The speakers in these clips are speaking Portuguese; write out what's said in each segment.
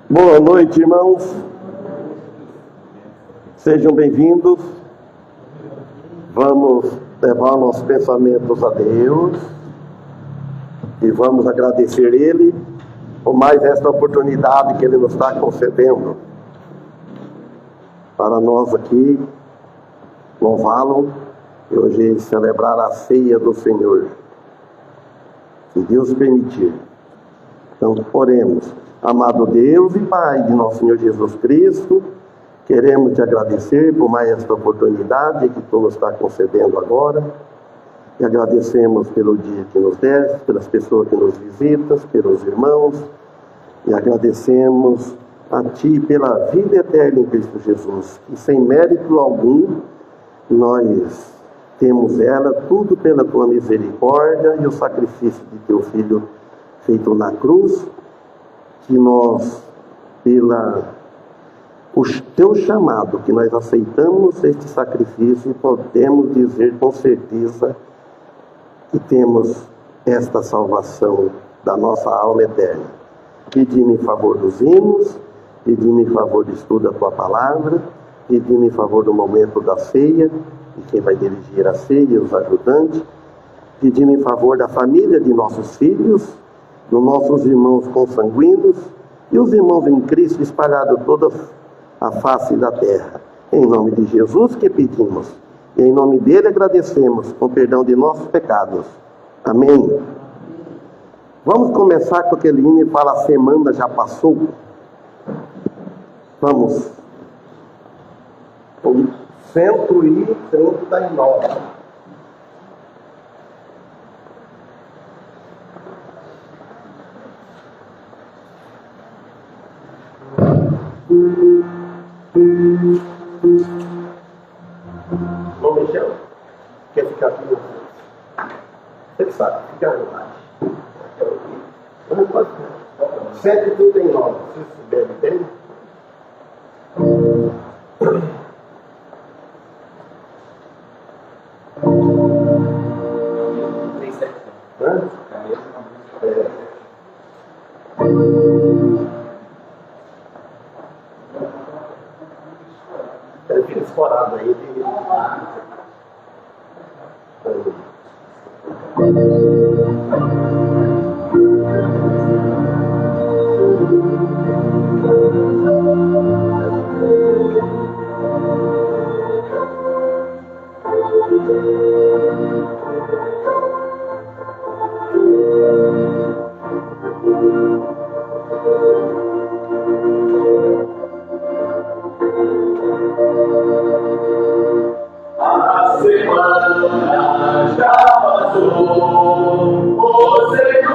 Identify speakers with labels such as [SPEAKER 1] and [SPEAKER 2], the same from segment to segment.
[SPEAKER 1] Boa noite, irmãos. Sejam bem-vindos. Vamos levar nossos pensamentos a Deus e vamos agradecer Ele por mais esta oportunidade que Ele nos está concedendo para nós aqui louvá-lo e hoje celebrar a ceia do Senhor, se Deus permitir. Então, oremos. Amado Deus e Pai de nosso Senhor Jesus Cristo, queremos te agradecer por mais esta oportunidade que tu nos está concedendo agora. E agradecemos pelo dia que nos deste, pelas pessoas que nos visitam, pelos irmãos. E agradecemos a Ti pela vida eterna em Cristo Jesus. E sem mérito algum, nós temos ela, tudo pela Tua misericórdia e o sacrifício de Teu Filho feito na cruz, que nós, o Teu chamado, que nós aceitamos este sacrifício e podemos dizer com certeza que temos esta salvação da nossa alma eterna. Pedi-me em favor dos hinos, pedi-me em favor do estudo da Tua palavra, pedi-me em favor do momento da ceia, de quem vai dirigir a ceia, os ajudantes, pedi-me em favor da família de nossos filhos, dos nossos irmãos consanguíneos e os irmãos em Cristo espalhados toda a face da terra. Em nome de Jesus que pedimos, e em nome dele agradecemos, com perdão de nossos pecados. Amém. Vamos começar com aquele hino que fala: a semana já passou. Vamos. O 139. Não mexeu? Quer ficar aqui? Você sabe, fica à vontade. Vamos fazer. 139. Se souber bem. Tem 7. Hã? É. Ele fica escorado aí.
[SPEAKER 2] A semana já passou, o Senhor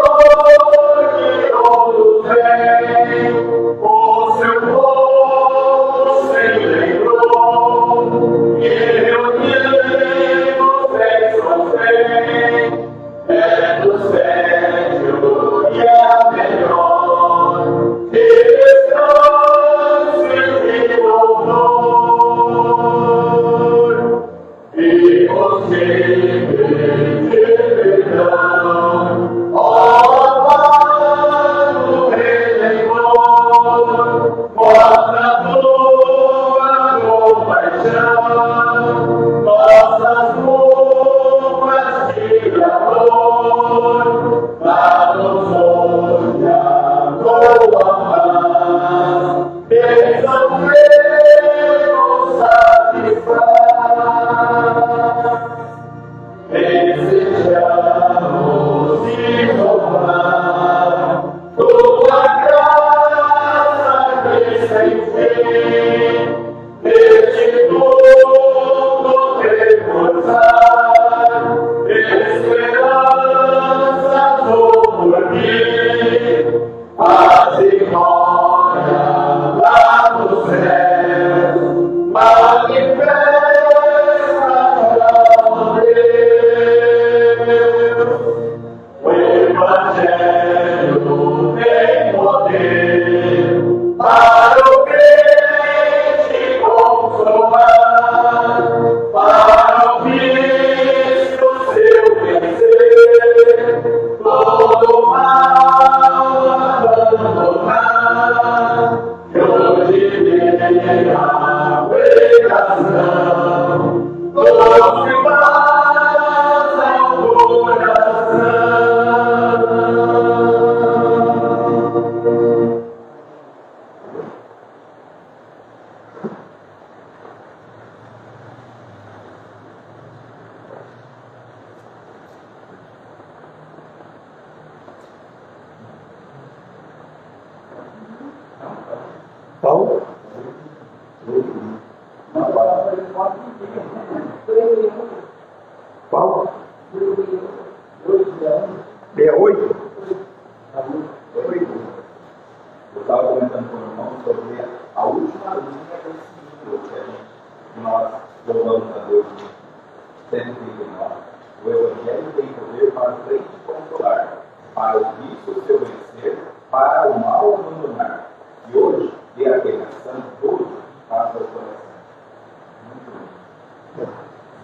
[SPEAKER 2] para o vício oferecer, para o mal abandonar. E hoje, de aplicação, todos faz a oração.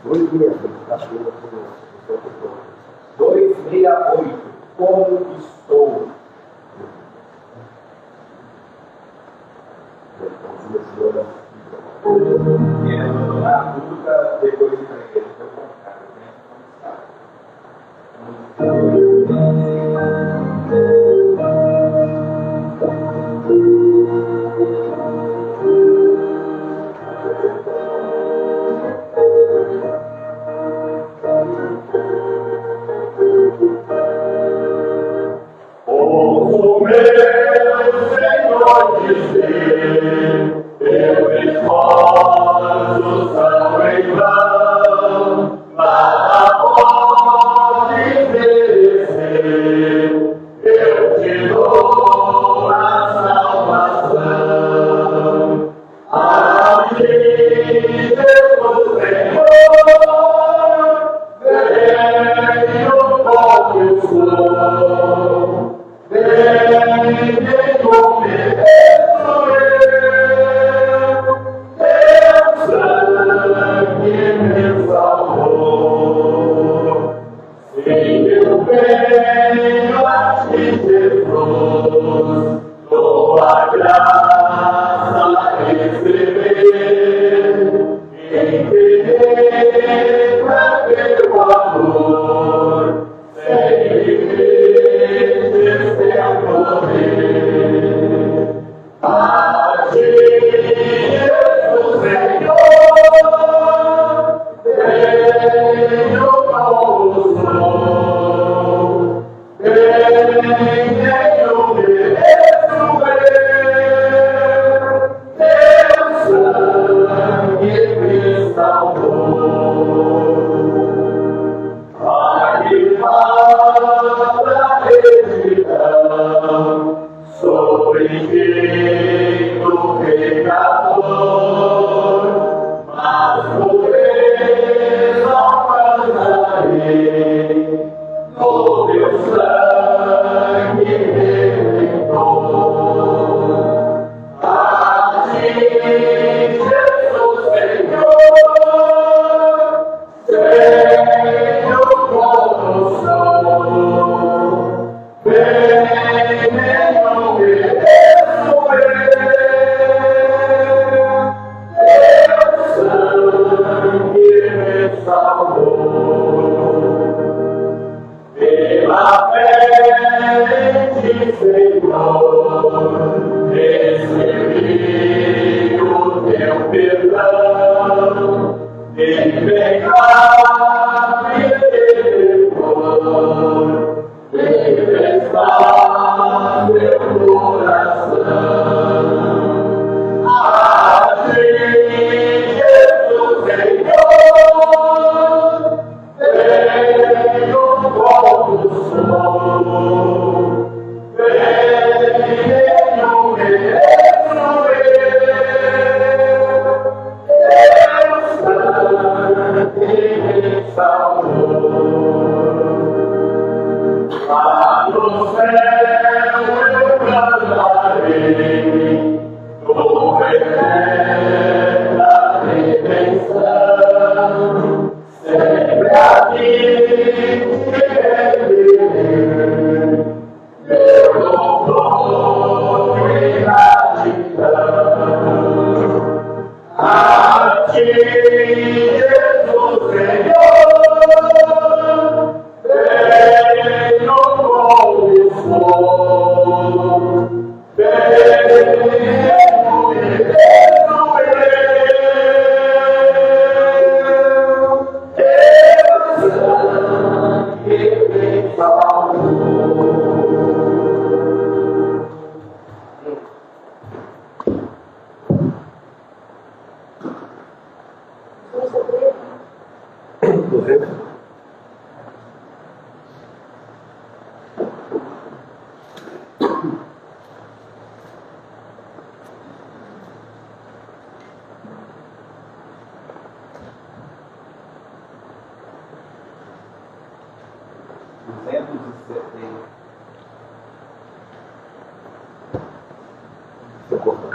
[SPEAKER 2] Muito bem. 268. Como estou? E abandonar a dúvida depois de pregar.
[SPEAKER 3] Ouço meu Senhor dizer, teus esforços são em vão, nada pode merecer, eu te dou a salvação. Aqui, Deus Senhor, venho como eu sou.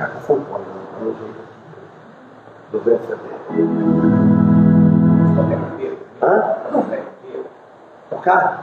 [SPEAKER 1] tocar com sanfona, no jeito do VCD. Hã? Tocar?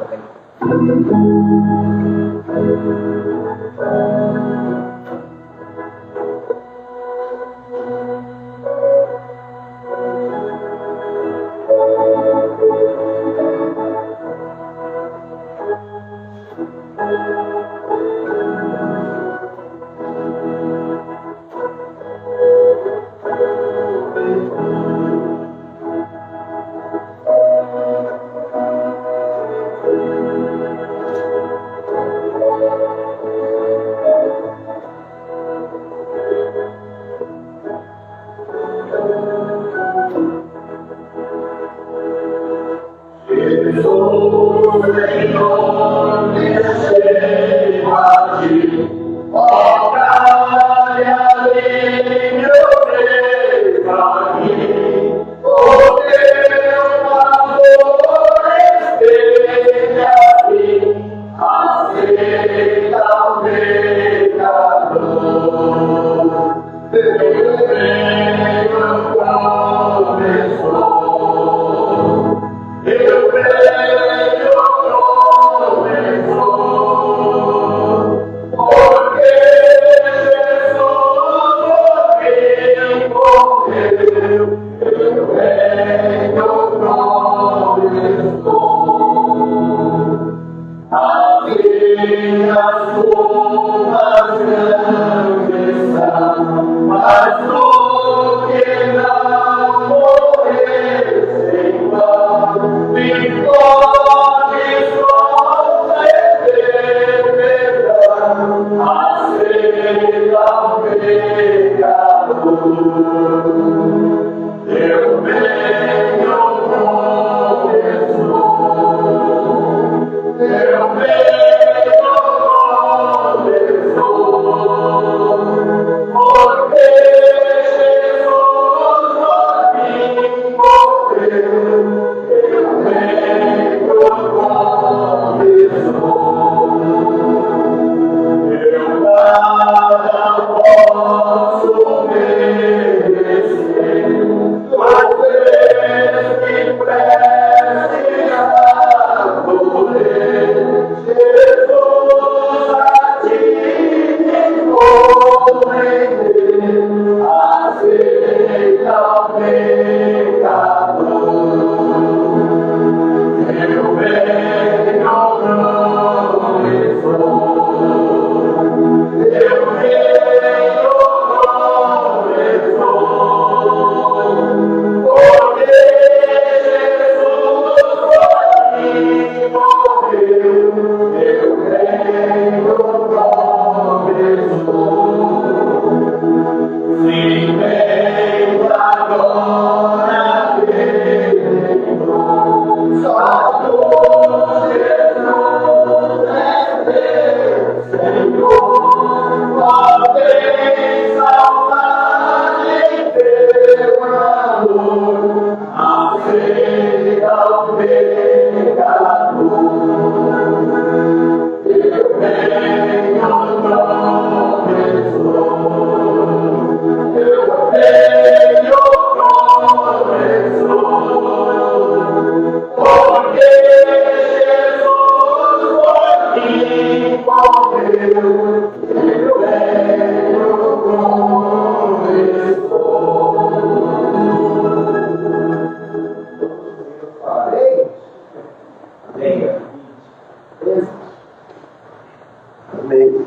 [SPEAKER 1] Amém.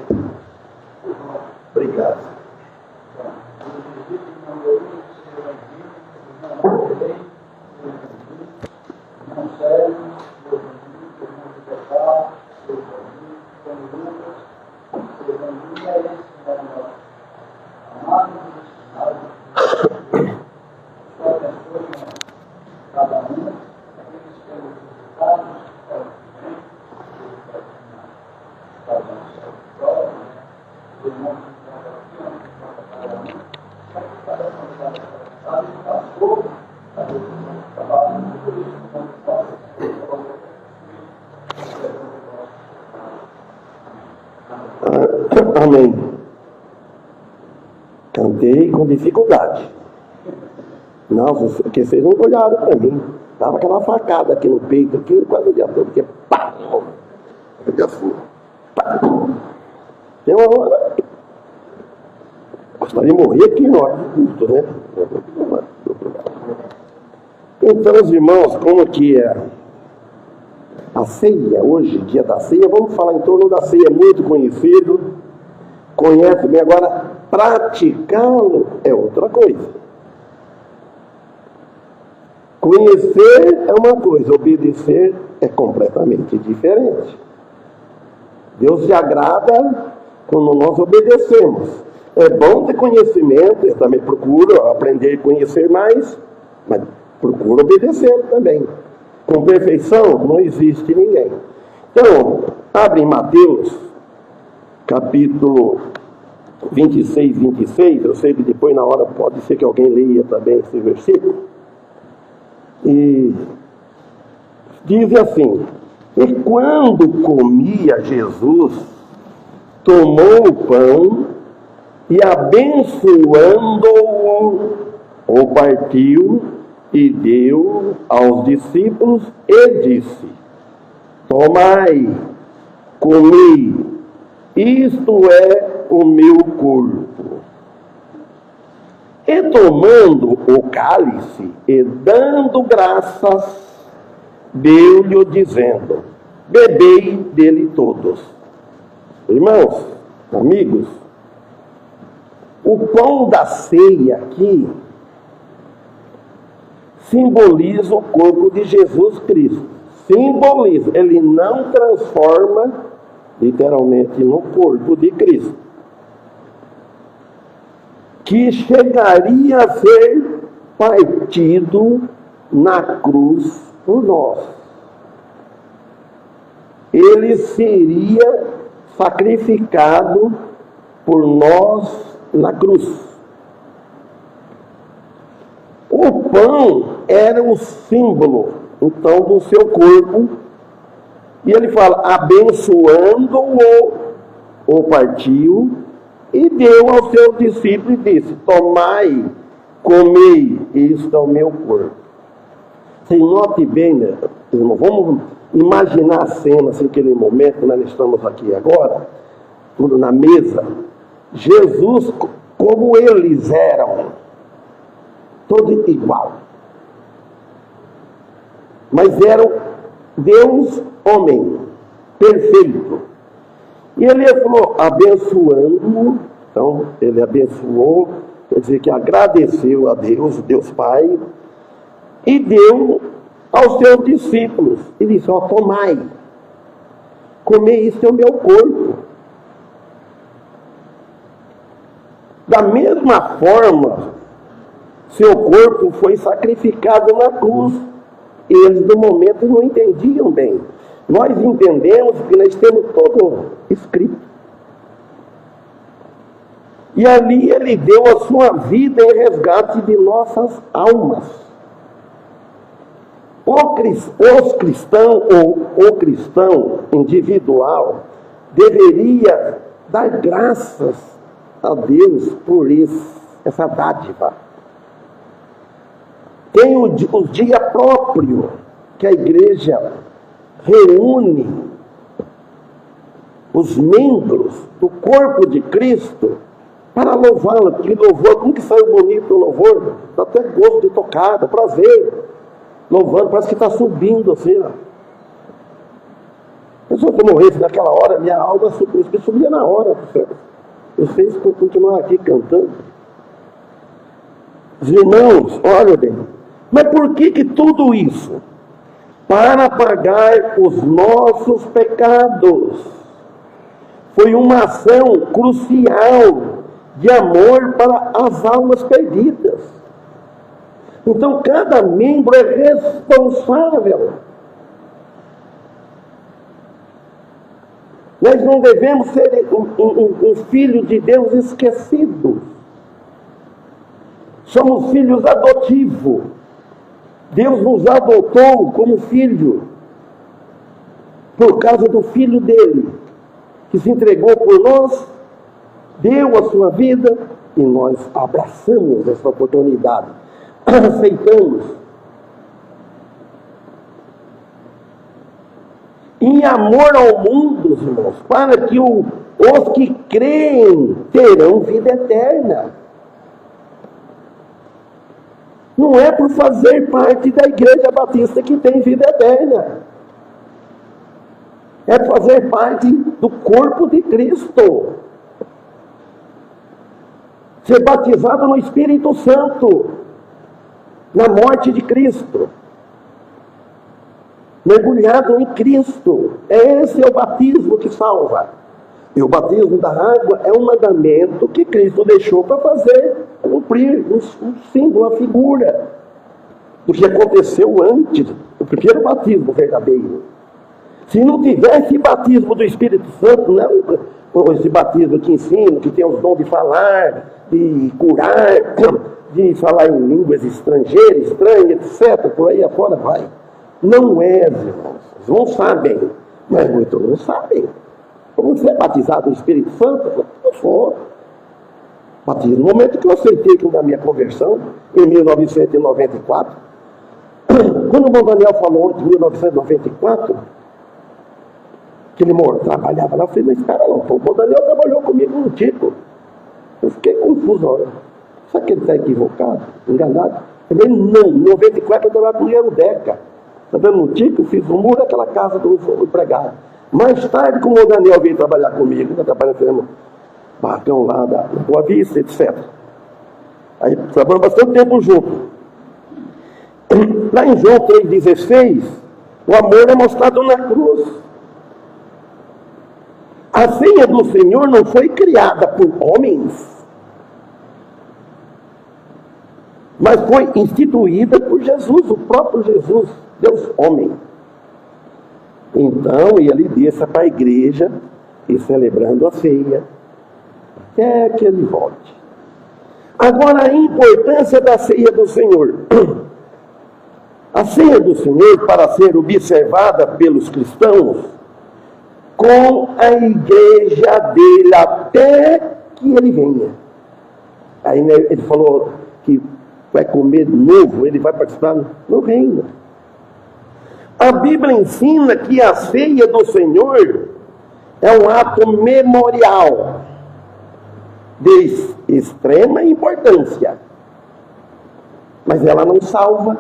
[SPEAKER 1] Obrigado. Amém. Sentei com dificuldade. Nossa, porque vocês não olharam para mim. Dava aquela facada aqui no peito, aqui, quase o dia todo, que pá! Fica assim, pá! Tem uma hora. Gostaria de morrer aqui na hora do culto, né? Então, os irmãos, como que é a ceia, hoje, dia da ceia, vamos falar em torno da ceia, muito conhecido, conhece bem, agora praticá-lo é outra coisa. Conhecer é uma coisa, obedecer é completamente diferente. Deus se agrada quando nós obedecemos. É bom ter conhecimento, eu também procuro aprender a conhecer mais, mas procuro obedecer também. Com perfeição não existe ninguém. Então, abre em Mateus, capítulo 26, 26, eu sei que depois na hora pode ser que alguém leia também esse versículo. E diz assim: e quando comia Jesus, tomou o pão e abençoando-o, o partiu e deu aos discípulos e disse: tomai, comei, isto é o meu corpo. E tomando o cálice e dando graças, deu-lhe dizendo: bebei dele todos. Irmãos, amigos, o pão da ceia aqui simboliza o corpo de Jesus Cristo. Simboliza, ele não transforma literalmente no corpo de Cristo, que chegaria a ser partido na cruz por nós. Ele seria sacrificado por nós na cruz. O pão era o símbolo, então, do seu corpo. E ele fala, abençoando-o, o partiu e deu aos seus discípulos e disse: tomai, comei, isto é o meu corpo. Você note bem, né, irmão, vamos imaginar a cena, assim, aquele momento, nós estamos aqui agora, tudo na mesa. Jesus, como eles eram, todo igual. Mas eram Deus, homem, perfeito. E ele falou, abençoando, então ele abençoou, quer dizer que agradeceu a Deus, Deus Pai, e deu aos seus discípulos. E disse, ó, tomai, comei, isso é o meu corpo. Da mesma forma, seu corpo foi sacrificado na cruz. Eles, no momento, não entendiam bem. Nós entendemos que nós temos todo escrito. E ali ele deu a sua vida em resgate de nossas almas. Os cristãos, ou o cristão individual, deveria dar graças a Deus por essa dádiva. Tem o dia próprio que a igreja reúne os membros do corpo de Cristo para louvá-lo. Que louvor, como que saiu bonito o louvor? Dá até gosto de tocar, dá prazer. Louvando, parece que está subindo assim, ó. A pessoa que morresse naquela hora, minha alma subia na hora. Vocês continuar aqui cantando. Os irmãos, olha bem, mas por que tudo isso? Para pagar os nossos pecados. Foi uma ação crucial de amor para as almas perdidas. Então cada membro é responsável. Nós não devemos ser um filho de Deus esquecido. Somos filhos adotivos. Deus nos adotou como filho, por causa do Filho dele, que se entregou por nós, deu a sua vida, E nós abraçamos essa oportunidade, aceitamos. Em amor ao mundo, irmãos, para que os que creem terão vida eterna. Não é por fazer parte da Igreja Batista que tem vida eterna. É fazer parte do corpo de Cristo. Ser batizado no Espírito Santo, na morte de Cristo. Mergulhado em Cristo. Esse é o batismo que salva. E o batismo da água é um mandamento que Cristo deixou para fazer, cumprir um símbolo, uma figura do que aconteceu antes, o primeiro batismo verdadeiro. Se não tivesse batismo do Espírito Santo, não, esse batismo que ensina, que tem os dons de falar, de curar, de falar em línguas estrangeiras, estranhas, etc., por aí afora vai. Não é, irmãos. Os não sabem, mas muitos não sabem. Como você é batizado no Espírito Santo? Eu sou. Batismo. No momento que eu aceitei que na minha conversão, em 1994, quando o irmão Daniel falou em 1994, que ele trabalhava lá, eu falei, mas cara, não, o irmão Daniel trabalhou comigo no Tico. Eu fiquei confuso, olha. Será que ele está equivocado, enganado? Eu falei, não, em 94 eu trabalhava com o Guilherme Deca. Está vendo no Tico? Eu fiz o muro daquela casa do empregado. Mais tarde, como o Daniel veio trabalhar comigo, nós trabalhamos barracão lá da Boa Vista, etc. Aí trabalhamos bastante tempo junto. Lá em João 3,16, o amor é mostrado na cruz. A ceia do Senhor não foi criada por homens, mas foi instituída por Jesus, o próprio Jesus, Deus homem. Então, ele desça para a igreja e celebrando a ceia, até que ele volte. Agora, a importância da ceia do Senhor. A ceia do Senhor, para ser observada pelos cristãos, com a igreja dele, até que ele venha. Aí ele falou que vai comer de novo, ele vai participar no reino. A Bíblia ensina que a ceia do Senhor é um ato memorial de extrema importância. Mas ela não salva,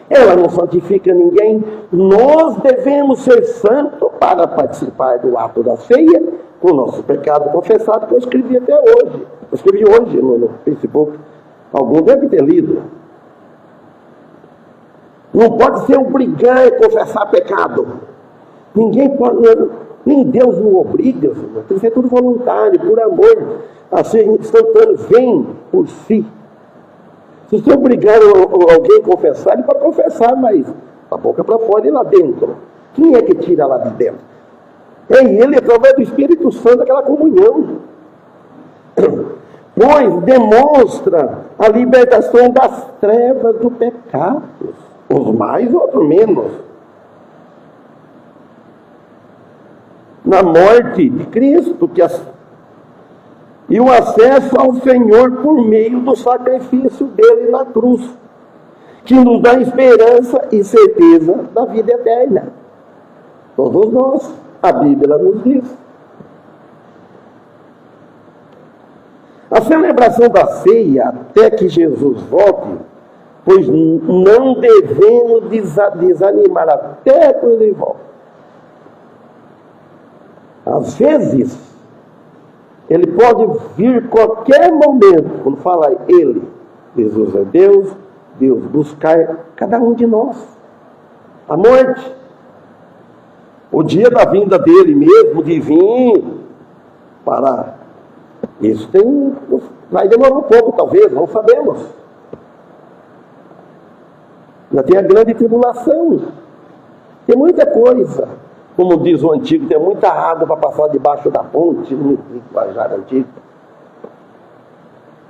[SPEAKER 1] ela não santifica ninguém. Nós devemos ser santos para participar do ato da ceia, com o nosso pecado confessado, que eu escrevi até hoje. Eu escrevi hoje no Facebook. Algum deve ter lido. Não pode ser obrigar a confessar pecado. Ninguém pode, nem Deus não obriga, tem que ser tudo voluntário, por amor. Assim, instantâneo, vem por si. Se você obrigar alguém a confessar, ele pode confessar, mas da boca para fora e lá dentro. Quem é que tira lá de dentro? É ele, através do Espírito Santo, aquela comunhão. Pois demonstra a libertação das trevas do pecado. Uns mais, outros menos. Na morte de Cristo, e o acesso ao Senhor por meio do sacrifício dele na cruz, que nos dá esperança e certeza da vida eterna. Todos nós, a Bíblia nos diz. A celebração da ceia, até que Jesus volte, pois não devemos desanimar até quando ele volta. Às vezes, ele pode vir qualquer momento, quando fala ele, Jesus é Deus, Deus buscar cada um de nós. A morte. O dia da vinda dele mesmo, de vir para... Isso vai demorar um pouco, talvez, não sabemos. Já tem a grande tribulação. Tem muita coisa. Como diz o antigo, tem muita água para passar debaixo da ponte, no linguajar antigo.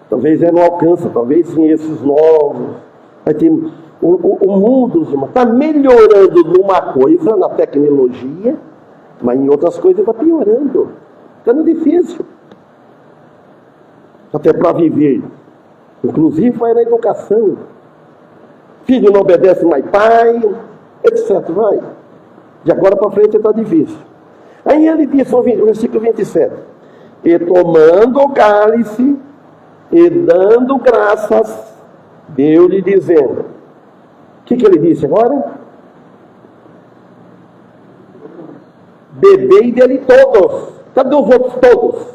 [SPEAKER 1] Talvez não alcança, talvez sim esses novos. Vai ter, o mundo está melhorando numa coisa, na tecnologia, mas em outras coisas está piorando. Ficando difícil. até para viver. Inclusive vai na educação. Filho não obedece mais pai, etc. Vai. De agora para frente está difícil. Aí ele diz no versículo 27. E tomando o cálice e dando graças, deu-lhe dizendo. O que ele disse agora? Bebei dele todos. Cadê os outros todos?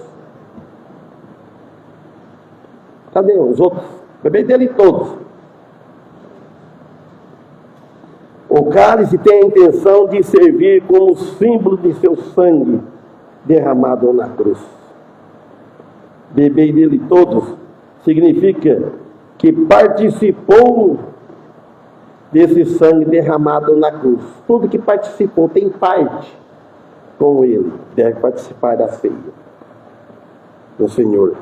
[SPEAKER 1] Cadê os outros? Bebei dele todos. O cálice tem a intenção de servir como símbolo de seu sangue derramado na cruz. Bebei dele todos significa que participou desse sangue derramado na cruz. Tudo que participou tem parte com ele, deve participar da ceia do Senhor.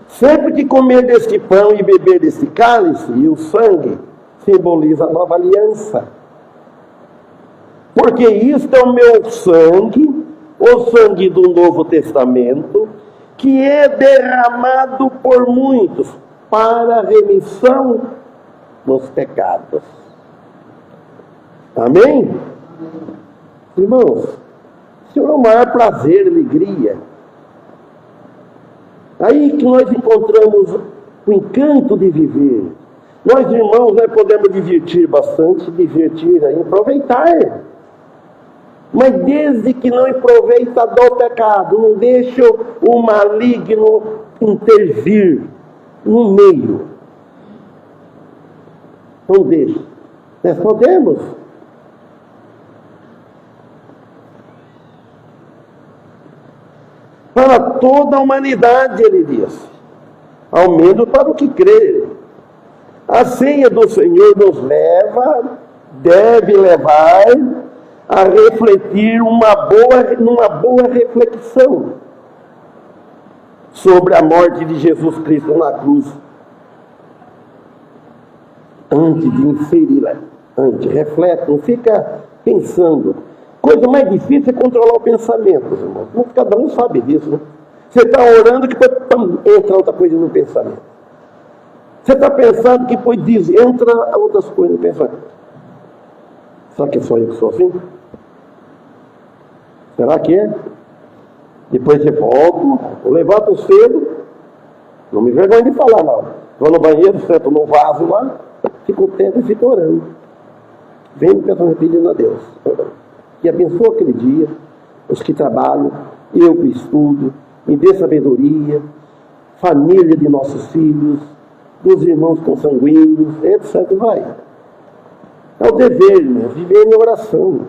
[SPEAKER 1] Sempre que comer deste pão e beber deste cálice, e o sangue simboliza a nova aliança. Porque isto é o meu sangue, o sangue do Novo Testamento, que é derramado por muitos para a remissão dos pecados. Amém? Irmãos, isso é o maior prazer, alegria. Aí que nós encontramos o encanto de viver. Nós, irmãos, nós podemos divertir bastante, aí, aproveitar. Mas desde que não aproveita do pecado, não deixa o maligno intervir no meio. Não deixa. Nós podemos. Para toda a humanidade, ele diz. Ao menos para o que crê. A ceia do Senhor nos deve levar a refletir numa boa reflexão sobre a morte de Jesus Cristo na cruz. Antes de inserir, reflete, não fica pensando. Coisa mais difícil é controlar o pensamento, irmãos. Cada um sabe disso, né? Você está orando que depois entra outra coisa no pensamento. Você está pensando que depois entra outras coisas no pensamento. Será que é só eu que sou assim? Será que é? Depois você volta, eu levanto cedo, não me vergonho de falar não. Vou no banheiro, sento no vaso lá, fico tempo e fico orando. Venho pensando, pedindo a Deus. Que abençoe aquele dia, os que trabalham, eu que estudo, me dê sabedoria, família de nossos filhos, dos irmãos consanguíneos, etc. Vai. É o dever, né? Viver em oração.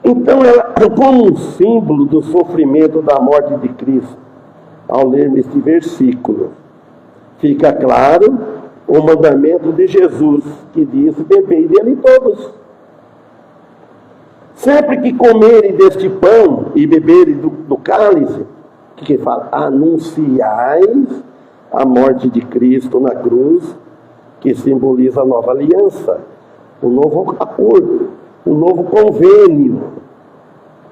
[SPEAKER 1] Então, ela, como um símbolo do sofrimento da morte de Cristo, ao ler este versículo, fica claro o mandamento de Jesus, que diz: bebei dele todos. Sempre que comerem deste pão e beberem do cálice, o que fala? Anunciais a morte de Cristo na cruz, que simboliza a nova aliança, o novo acordo, o novo convênio.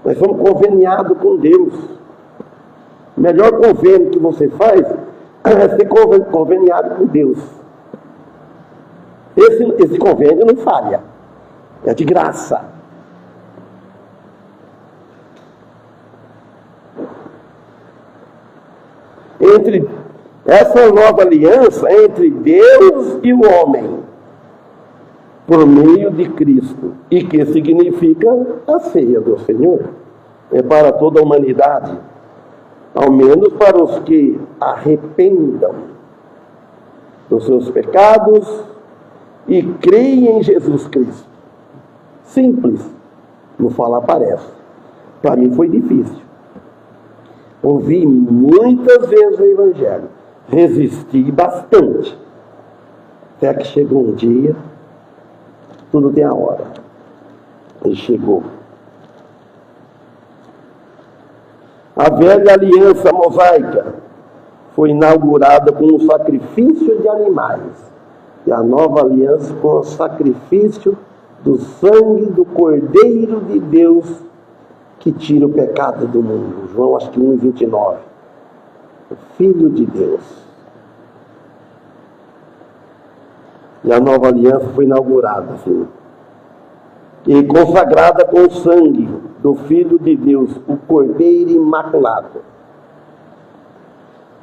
[SPEAKER 1] Nós somos conveniados com Deus. O melhor convênio que você faz é ser conveniado com Deus. Esse convênio não falha, é de graça. Entre essa nova aliança entre Deus e o homem, por meio de Cristo, e que significa a ceia do Senhor, é para toda a humanidade, ao menos para os que arrependam dos seus pecados e creem em Jesus Cristo. Simples, no falar parece. Para mim foi difícil. Ouvi muitas vezes o Evangelho, resisti bastante, até que chegou um dia, tudo tem a hora, e chegou. A velha aliança mosaica foi inaugurada com o sacrifício de animais, e a nova aliança com o sacrifício do sangue do Cordeiro de Deus, que tira o pecado do mundo. João, acho que 1:29. o Filho de Deus. E a nova aliança foi inaugurada, assim, e consagrada com o sangue do Filho de Deus, o Cordeiro Imaculado.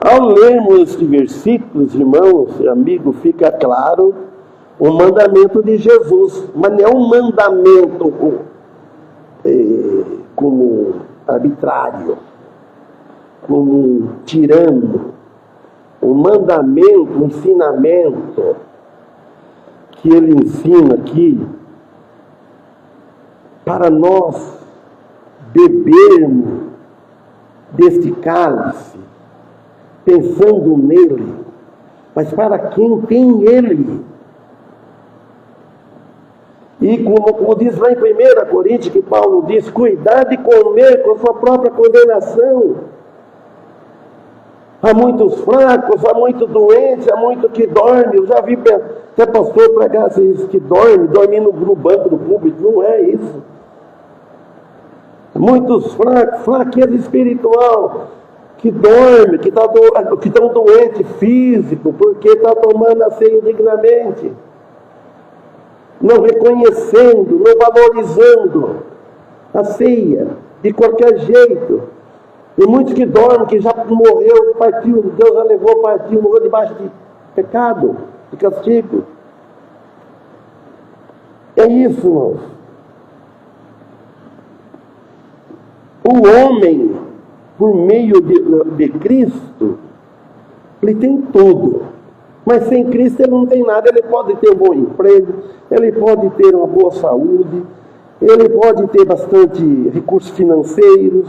[SPEAKER 1] Ao lermos estes versículos, irmãos e amigos, fica claro o mandamento de Jesus, mas não é um mandamento como arbitrário, como tirano. O mandamento, o ensinamento que ele ensina aqui, para nós bebermos deste cálice, pensando nele, mas para quem tem ele. E como diz lá em 1 Coríntios, que Paulo diz, cuidado de comer com a sua própria condenação. Há muitos fracos, há muitos doentes, há muito que dorme. Eu já vi até pastor pregar assim, que dorme no banco do público. Não é isso. Muitos fracos, fraqueza espiritual, que dorme, que estão doentes físico, porque está tomando a ceia indignamente, não reconhecendo, não valorizando a ceia de qualquer jeito. E muitos que dormem, que já morreu, partiu, Deus já levou, partiu, morreu debaixo de pecado, de castigo. É isso, irmãos. O homem, por meio de Cristo, ele tem tudo. Mas sem Cristo ele não tem nada. Ele pode ter um bom emprego, ele pode ter uma boa saúde, ele pode ter bastante recursos financeiros,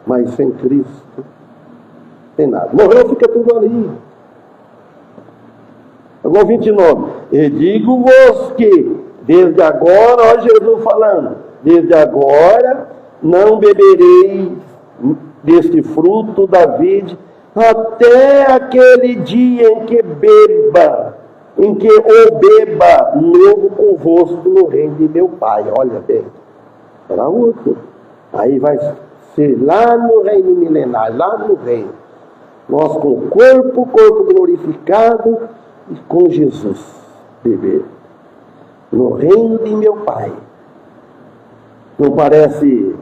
[SPEAKER 1] mas sem Cristo não tem nada. Morreu, fica tudo ali. Agora 29. E digo-vos que, desde agora, olha Jesus falando, desde agora não beberei deste fruto da vide, até aquele dia em que o beba novo convosco no reino de meu Pai. Olha bem, era outro. Aí vai ser lá no reino milenar, lá no reino. Nós com o corpo glorificado e com Jesus beber. No reino de meu Pai. Não parece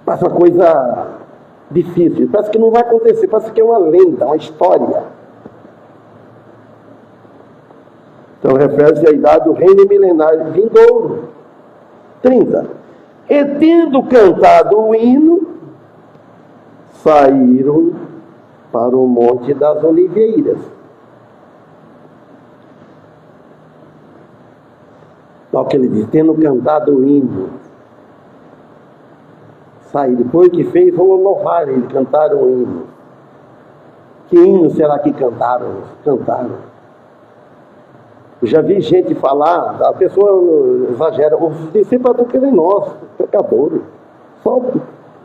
[SPEAKER 1] uma coisa difícil, parece que não vai acontecer, parece que é uma lenda, uma história. Então refere-se à idade do reino milenar vindouro. 30. E tendo cantado o hino, saíram para o Monte das Oliveiras. Olha o que ele diz, tendo cantado o hino, saíram. Depois que fez, vão louvar ele, cantaram o hino. Que hino será que cantaram? Cantaram. Eu já vi gente falar, a pessoa exagera, os discípulos estão querendo nós, pecadores. Só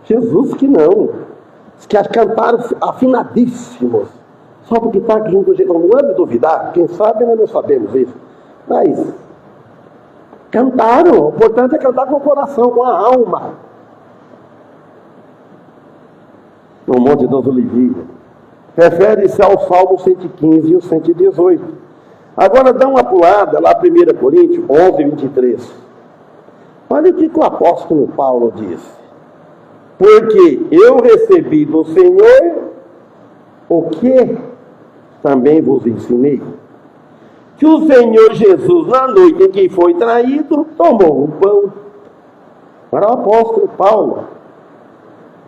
[SPEAKER 1] Jesus que não. Os que cantaram afinadíssimos. Só porque está aqui junto com Jesus. Não é de duvidar, quem sabe nós não sabemos isso. Mas cantaram, o importante é cantar com o coração, com a alma. No Monte das Oliveiras. Refere-se ao Salmo 115 e o 118. Agora dá uma pulada lá, 1 Coríntios 11, 23. Olha o que o apóstolo Paulo disse. Porque eu recebi do Senhor o que também vos ensinei. Que o Senhor Jesus, na noite em que foi traído, tomou o pão. Era o apóstolo Paulo.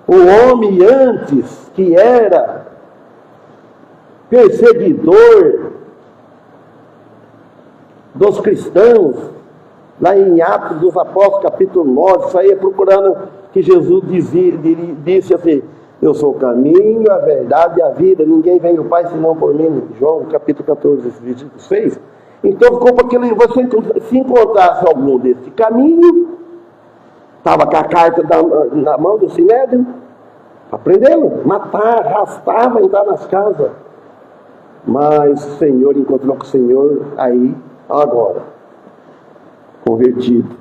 [SPEAKER 1] O homem antes, que era perseguidor dos cristãos, lá em Atos dos Apóstolos, capítulo 9, saía procurando que Jesus disse assim, eu sou o caminho, a verdade e a vida, ninguém vem ao Pai senão por mim, João capítulo 14, versículo 6. Então ficou para que você se encontrasse algum desse caminho, estava com a carta na mão do Sinédrio, para prendê-lo, matar, arrastava, entrar nas casas. Mas o Senhor encontrou com o Senhor aí, agora, convertido.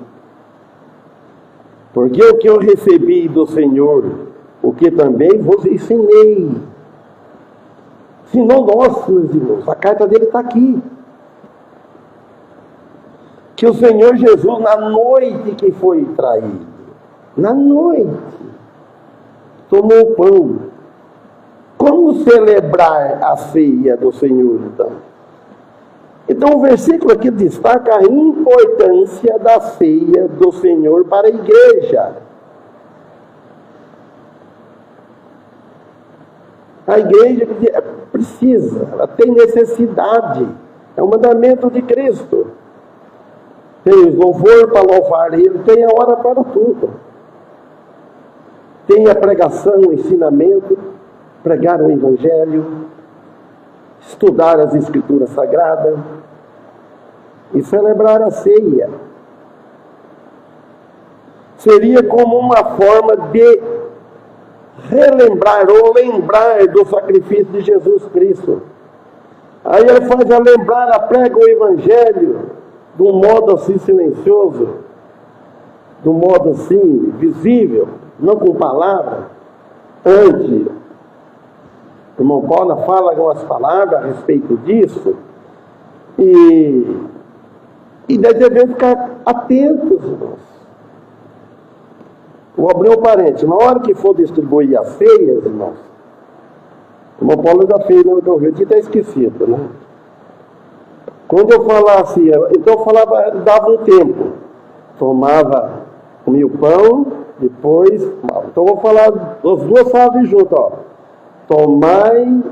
[SPEAKER 1] Porque o que eu recebi do Senhor, o que também vos ensinei. Senão nós, meus irmãos, a carta dele está aqui. Que o Senhor Jesus, na noite que foi traído, na noite, tomou o pão. Como celebrar a ceia do Senhor, então? Então o versículo aqui destaca a importância da ceia do Senhor para a igreja. A igreja precisa, ela tem necessidade, é o mandamento de Cristo. Tem louvor para louvar Ele, tem a hora para tudo. Tem a pregação, o ensinamento, pregar o Evangelho, estudar as Escrituras Sagradas e celebrar a ceia. Seria como uma forma de relembrar ou lembrar do sacrifício de Jesus Cristo. Aí ele faz a lembrar, a prega o Evangelho de um modo assim silencioso, de um modo assim visível, não com palavras. Antes, o irmão Paulo fala algumas palavras a respeito disso, e nós devemos ficar atentos, irmãos. Vou abrir um parênteses. Na hora que for distribuir as ceias, irmãos, o irmão Paulo já fez, não, eu tinha até esquecido, né? Quando eu falasse, então eu falava, dava um tempo. Comia o pão, depois tomava. Então eu vou falar as duas frases juntas, ó. Tomai,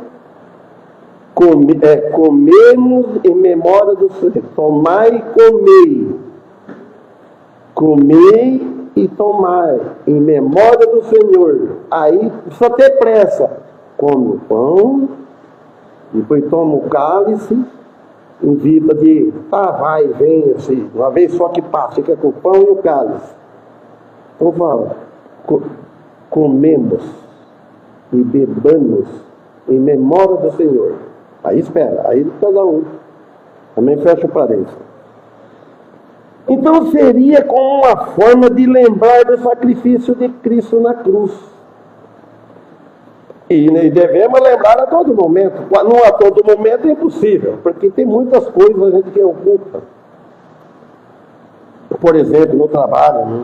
[SPEAKER 1] comemos em memória do Senhor. Tomai e comei. Comei e tomai em memória do Senhor. Aí precisa ter pressa. Come o pão, depois toma o cálice, em vida de vai, vem, assim, uma vez só que passa, fica com o pão e o cálice. Então fala, comemos e bebamos em memória do Senhor. Aí espera, aí cada um. Também fecha o parênteses. Então seria como uma forma de lembrar do sacrifício de Cristo na cruz. E devemos lembrar a todo momento. Não a todo momento é impossível, porque tem muitas coisas a gente que ocupa. Por exemplo, no trabalho, né?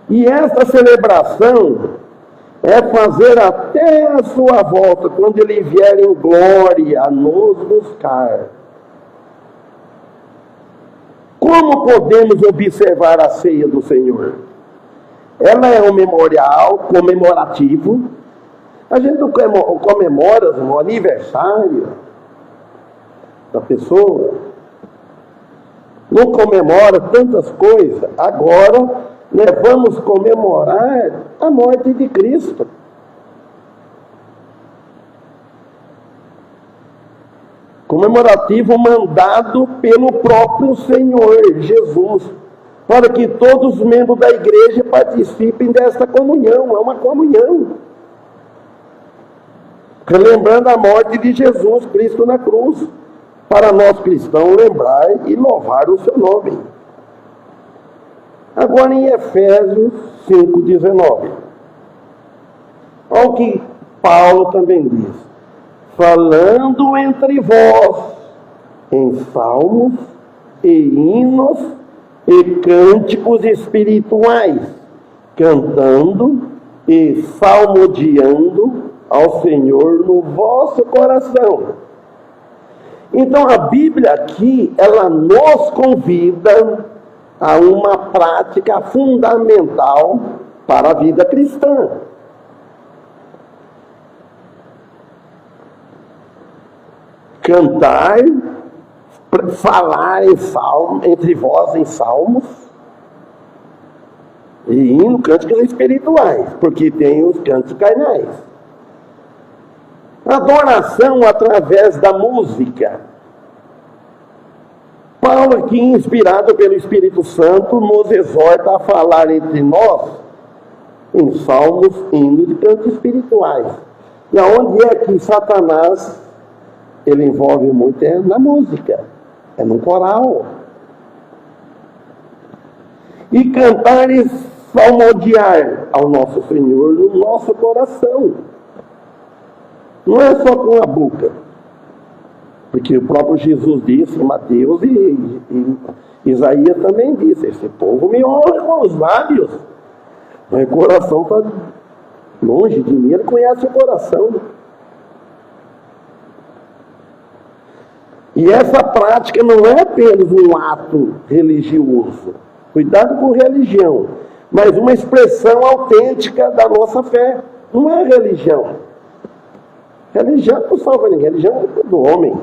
[SPEAKER 1] E esta celebração é fazer até a sua volta, quando Ele vier em glória a nos buscar. Como podemos observar a ceia do Senhor? Ela é um memorial comemorativo. A gente não comemora o aniversário da pessoa, não comemora tantas coisas. Agora, vamos comemorar a morte de Cristo. Comemorativo mandado pelo próprio Senhor Jesus, para que todos os membros da igreja participem desta comunhão. É uma comunhão. Relembrando a morte de Jesus Cristo na cruz, para nós cristãos lembrar e louvar o seu nome. Agora em Efésios 5,19. Olha o que Paulo também diz. Falando entre vós em salmos e hinos e cânticos espirituais, cantando e salmodiando ao Senhor no vosso coração. Então a Bíblia aqui, ela nos convida a uma prática fundamental para a vida cristã. Cantar, falar em salmos, entre vós em salmos, e hino, cânticos espirituais, porque tem os cânticos carnais. Adoração através da música. Paulo aqui, inspirado pelo Espírito Santo, nos exorta a falar entre nós em salmos, hinos e cânticos espirituais. E aonde é que Satanás ele envolve muito é na música, é no coral. E cantar salmodiar ao nosso Senhor no nosso coração. Não é só com a boca. Porque o próprio Jesus disse, Mateus e Isaías também disse, esse povo me honra com os lábios, mas o coração está longe de mim, ele conhece o coração. E essa prática não é apenas um ato religioso, cuidado com religião, mas uma expressão autêntica da nossa fé. Não é religião. Religião não salva ninguém, religião é do homem.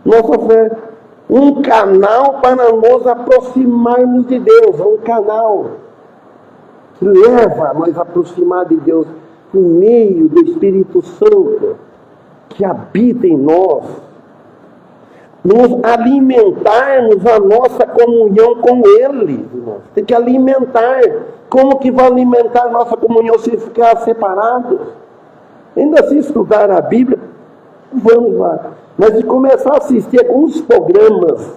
[SPEAKER 1] Nossa fé, um canal para nos aproximarmos de Deus, um canal que leva a nos aproximar de Deus por meio do Espírito Santo que habita em nós, nos alimentarmos a nossa comunhão com Ele. Tem que alimentar. Como que vai alimentar a nossa comunhão se ficar separado? Ainda se estudar a Bíblia, vamos lá. Mas de começar a assistir alguns programas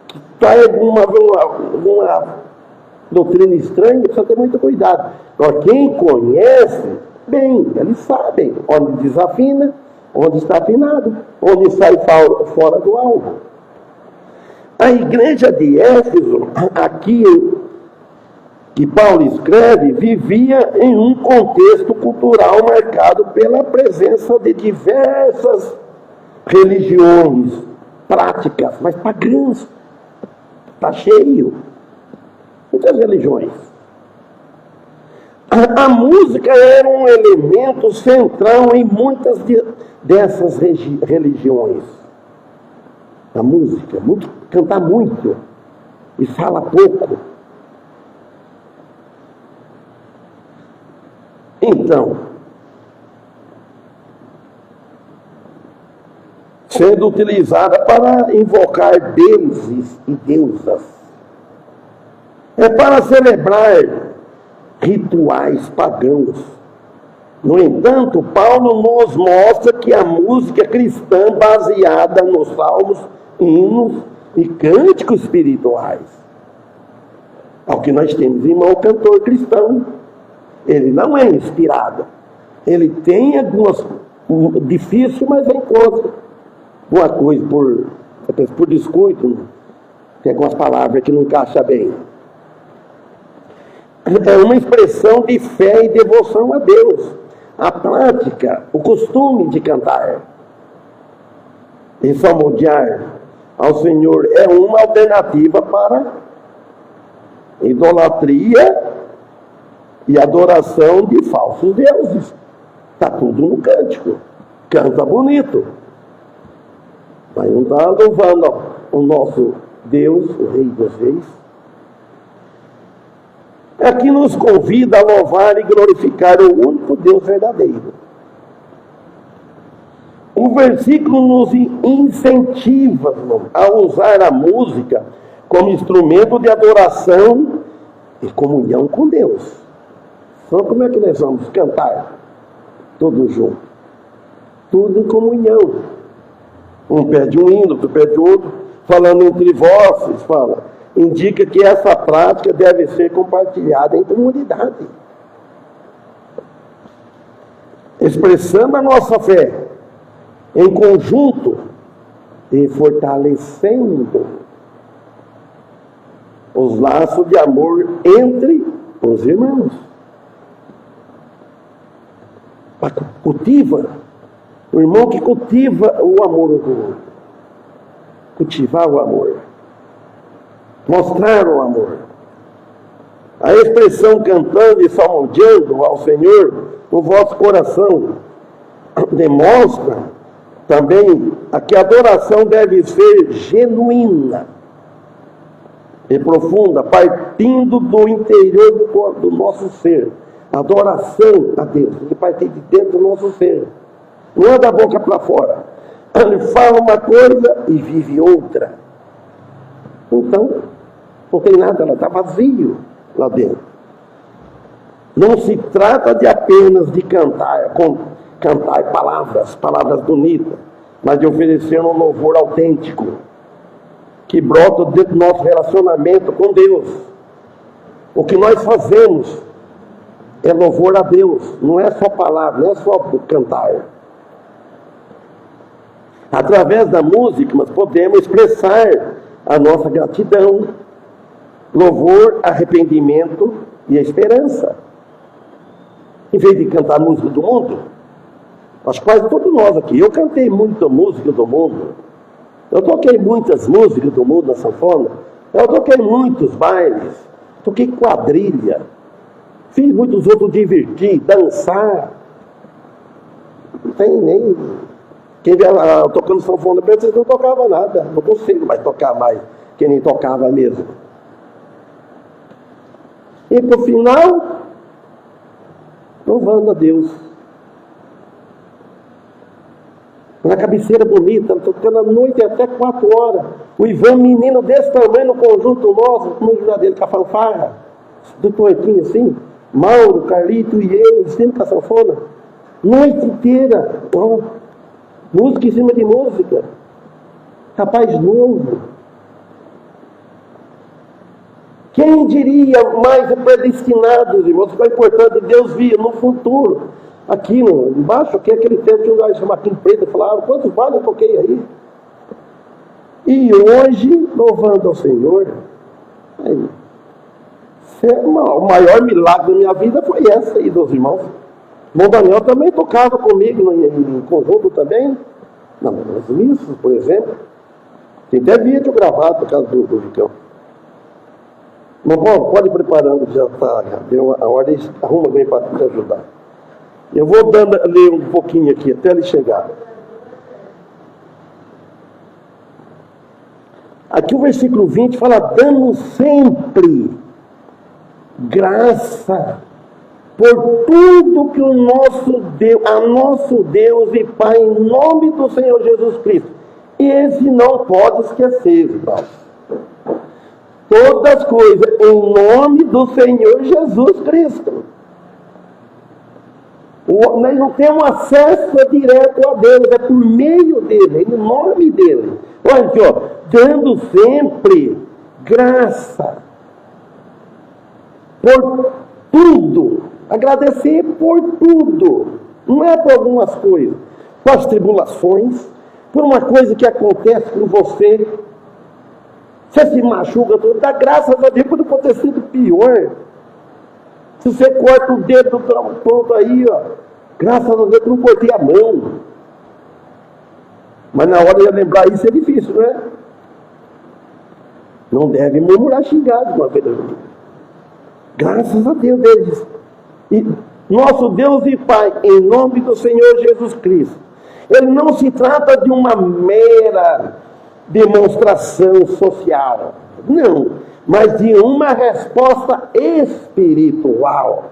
[SPEAKER 1] que traem alguma doutrina estranha, precisa ter muito cuidado. Agora, quem conhece, bem, eles sabem onde desafina, onde está afinado, onde sai fora do alvo. A igreja de Éfeso, aqui que Paulo escreve, vivia em um contexto cultural marcado pela presença de diversas religiões, práticas, mas pagãs. Está cheio. Muitas religiões. A música era um elemento central em muitas dessas religiões. A música, cantar muito e fala pouco. Então, sendo utilizada para invocar deuses e deusas. É para celebrar rituais pagãos. No entanto, Paulo nos mostra que a música cristã baseada nos salmos, hinos e cânticos espirituais. Ao que nós temos, irmão, cantor cristão, ele não é inspirado. Ele tem algumas, difícil, mas encontra uma coisa por descuido, tem algumas palavras que não encaixam bem. É uma expressão de fé e devoção a Deus. A prática, o costume de cantar e salmodiar ao Senhor é uma alternativa para idolatria e adoração de falsos deuses. Está tudo no cântico. Canta bonito, mas não está louvando o nosso Deus, o Rei dos Reis. Aqui nos convida a louvar e glorificar o único Deus verdadeiro. O versículo nos incentiva a usar a música como instrumento de adoração e comunhão com Deus. Então, como é que nós vamos cantar? Todos juntos. Tudo em comunhão. Um pede um hino, outro pede outro, falando entre vós, fala. Indica que essa prática deve ser compartilhada em comunidade. Expressando a nossa fé em conjunto e fortalecendo os laços de amor entre os irmãos. Cultiva, o irmão que cultiva o amor do outro. Cultivar o amor. Mostrar o amor. A expressão cantando e salmodiando ao Senhor no vosso coração demonstra também que a adoração deve ser genuína e profunda, partindo do interior do nosso ser. Adoração a Deus, que partir de dentro do nosso ser. Não é da boca para fora. Ele fala uma coisa e vive outra. Então, não tem nada, ela está vazio lá dentro. Não se trata de apenas de cantar palavras bonitas, mas de oferecer um louvor autêntico, que brotam dentro do nosso relacionamento com Deus. O que nós fazemos é louvor a Deus, não é só palavra, não é só cantar. Através da música, nós podemos expressar a nossa gratidão, louvor, arrependimento e a esperança. Em vez de cantar a música do mundo, acho que quase todos nós aqui, eu cantei muita música do mundo, eu toquei muitas músicas do mundo na sanfona, eu toquei muitos bailes, toquei quadrilha, fiz muitos outros divertir, dançar. Não tem nem... Quem vê tocando sanfona, vocês não tocava nada, não consigo mais tocar mais, que nem tocava mesmo. E por final, louvando a Deus. Na cabeceira bonita, tocando a noite até 4 horas. O Ivan, menino desse tamanho no conjunto nosso, no juradeiro com a fanfarra, do tortinho assim, Mauro, Carlito e eu, sempre com a sanfona. Noite inteira, ó, música em cima de música. Rapaz novo. Quem diria mais predestinados, irmãos? Foi importante, Deus via no futuro. Aqui embaixo, aqui, aquele tempo, tinha um lugar chamado Marquinhos Preto, falava, quantos vale eu toquei aí? E hoje, louvando ao Senhor, o maior milagre da minha vida foi essa aí dos irmãos. O irmão Daniel também tocava comigo em conjunto também, nas missas, por exemplo. Tem até vídeo gravado por causa do Vicão. Mas pode ir preparando, já está, deu a ordem, arruma bem para te ajudar. Eu vou ler um pouquinho aqui, até ele chegar. Aqui o versículo 20 fala, dando sempre graça por tudo que o nosso Deus e Pai, em nome do Senhor Jesus Cristo. Esse não pode esquecer, irmãos. Todas as coisas em nome do Senhor Jesus Cristo. Nós não temos acesso direto a Deus, é por meio dele, é em nome dele. Olha aqui, ó, dando sempre graça por tudo, agradecer por tudo, não é por algumas coisas, por as tribulações, por uma coisa que acontece com você, você se machuca, dá graças a Deus por não ter sido pior. Se você corta o dedo pronto aí, ó, graças a Deus que não cortei a mão. Mas na hora de lembrar isso é difícil, não é? Não deve murmurar xingado uma vez. Graças a Deus deles. E nosso Deus e Pai, em nome do Senhor Jesus Cristo. Ele não se trata de uma mera demonstração social. Não. Mas de uma resposta espiritual.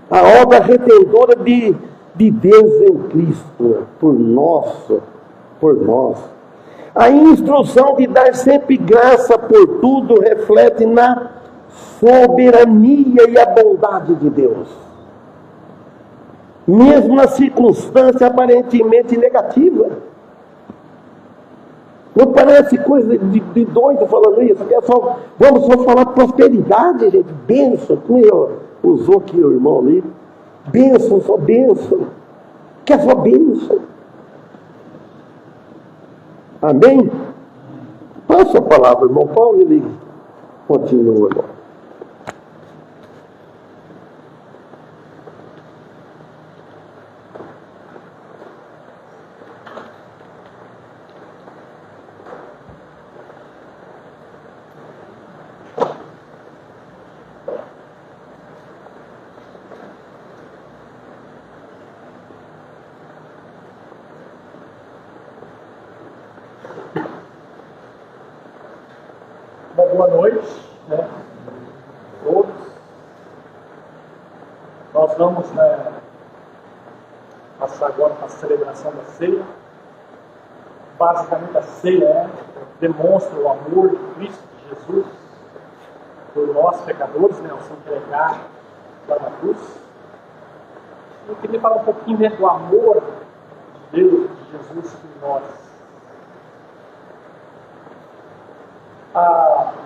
[SPEAKER 1] A obra redentora de Deus em Cristo, por nós. A instrução de dar sempre graça por tudo reflete na soberania e a bondade de Deus. Mesmo na circunstância aparentemente negativa. Não parece coisa de doido falando isso. Vamos só falar prosperidade, gente. Bênção. Como usou aqui o irmão ali. Bênção, só bênção. Quer só bênção. Amém? Passa a palavra, irmão Paulo, ele continua agora.
[SPEAKER 4] Boa noite, né, todos. Nós vamos passar agora para a celebração da ceia. Basicamente a ceia demonstra o amor de Cristo, de Jesus, por nós pecadores, né, ao se entregar lá na cruz. Eu queria falar um pouquinho do amor de Deus, de Jesus por nós.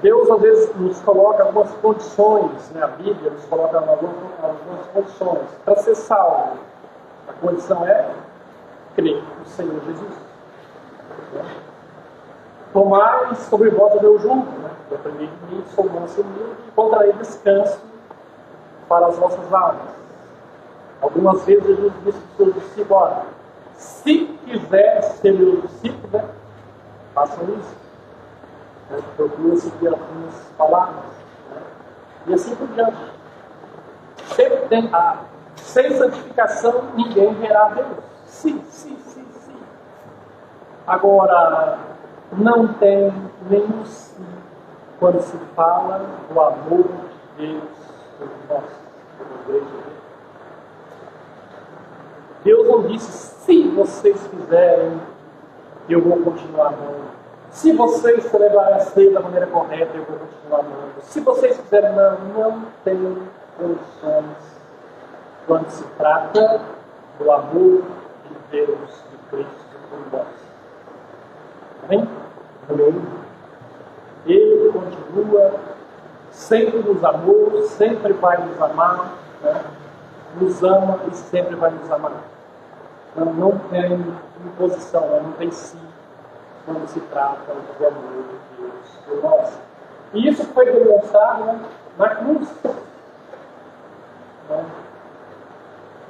[SPEAKER 4] Deus às vezes nos coloca algumas condições, né? A Bíblia nos coloca algumas condições para ser salvo. A condição é crer no Senhor Jesus. Tomai sobre vós o meu jugo, né? Eu aprendi de mim, sou manso e humilde, e encontrarei descanso para as vossas almas. Algumas vezes Jesus disse para os seus discípulos: olha, se quiser ser meu discípulo, né? Façam isso. Procura seguir algumas palavras, né? E assim por diante. Sempre tem sem santificação ninguém verá a Deus. Sim. Agora, não tem nenhum sim quando se fala do amor de Deus por nós, por igreja. Deus não disse: se vocês fizerem, eu vou continuar amando. Se vocês celebrarem a ceia da maneira correta, eu vou continuar amando. Se vocês fizerem, não tem condições quando se trata do amor de Deus, de Cristo por nós. Amém? Amém. Ele continua, sempre nos amou, sempre vai nos amar, né? Nos ama e sempre vai nos amar. Não tem imposição, não tem si quando se trata do amor de Deus por nós. E isso foi demonstrado, né, na cruz.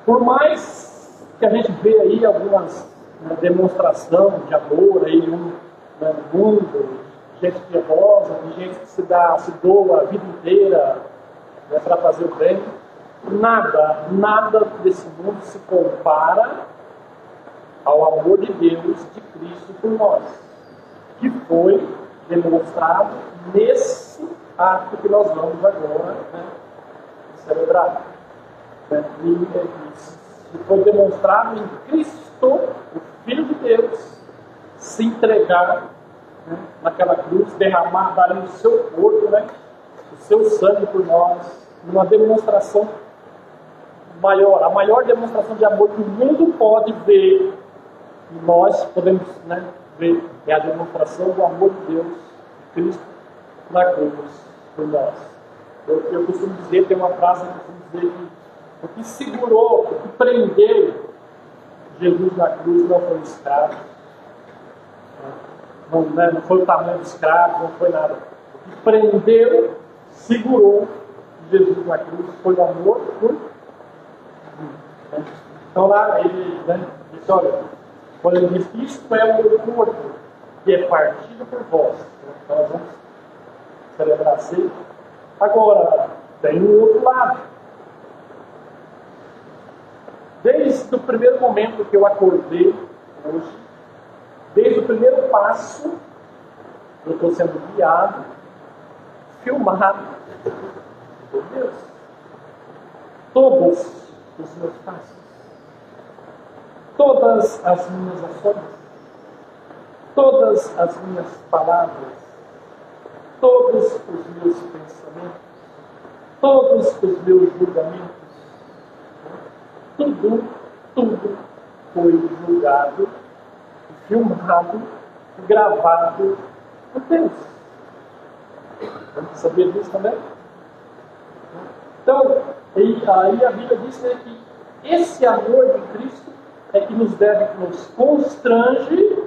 [SPEAKER 4] Por mais que a gente vê aí algumas demonstração de amor aí no mundo, gente piedosa, gente que se doa a vida inteira, né, para fazer o bem, nada desse mundo se compara ao amor de Deus, de Cristo por nós, que foi demonstrado nesse ato que nós vamos agora, né, celebrar. Né? E foi demonstrado em Cristo, o Filho de Deus, se entregar, né, naquela cruz, derramar dali o seu corpo, né, o seu sangue por nós, numa demonstração maior, a maior demonstração de amor que o mundo pode ver. E nós podemos, né, ver, é a demonstração do amor de Deus, de Cristo, na cruz por nós. Eu costumo dizer, tem uma frase que eu costumo dizer que o que segurou, o que prendeu Jesus na cruz não foi o escravo, não foi o tamanho do escravo, não foi nada. O que prendeu, segurou Jesus na cruz foi o amor por mim. Então lá ele, né, disse: olha, quando ele disse: isto é o meu corpo, que é partido por vós. Então nós vamos celebrar a ceia. Agora, tem um outro lado. Desde o primeiro momento que eu acordei hoje, desde o primeiro passo, eu estou sendo guiado, filmado por Deus. Todos os meus passos, todas as minhas ações, todas as minhas palavras, todos os meus pensamentos, todos os meus julgamentos, tudo foi julgado, filmado, gravado por Deus. Você sabia disso também? Então, aí a Bíblia diz, né, que esse amor de Cristo é que nos constrange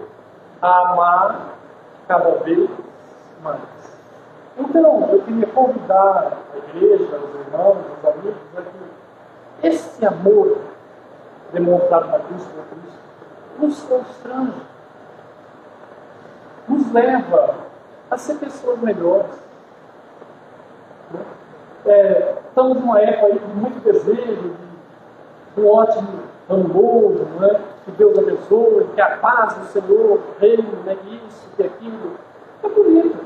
[SPEAKER 4] a amar cada vez mais. Então, eu queria convidar a igreja, os irmãos, os amigos, a que esse amor demonstrado na cruz por Cristo nos constrange, nos leva a ser pessoas melhores. Estamos numa época aí de muito desejo, de um ótimo ano novo, né? Que Deus abençoe, que a paz do Senhor reine, né? Isso, que aquilo. É bonito.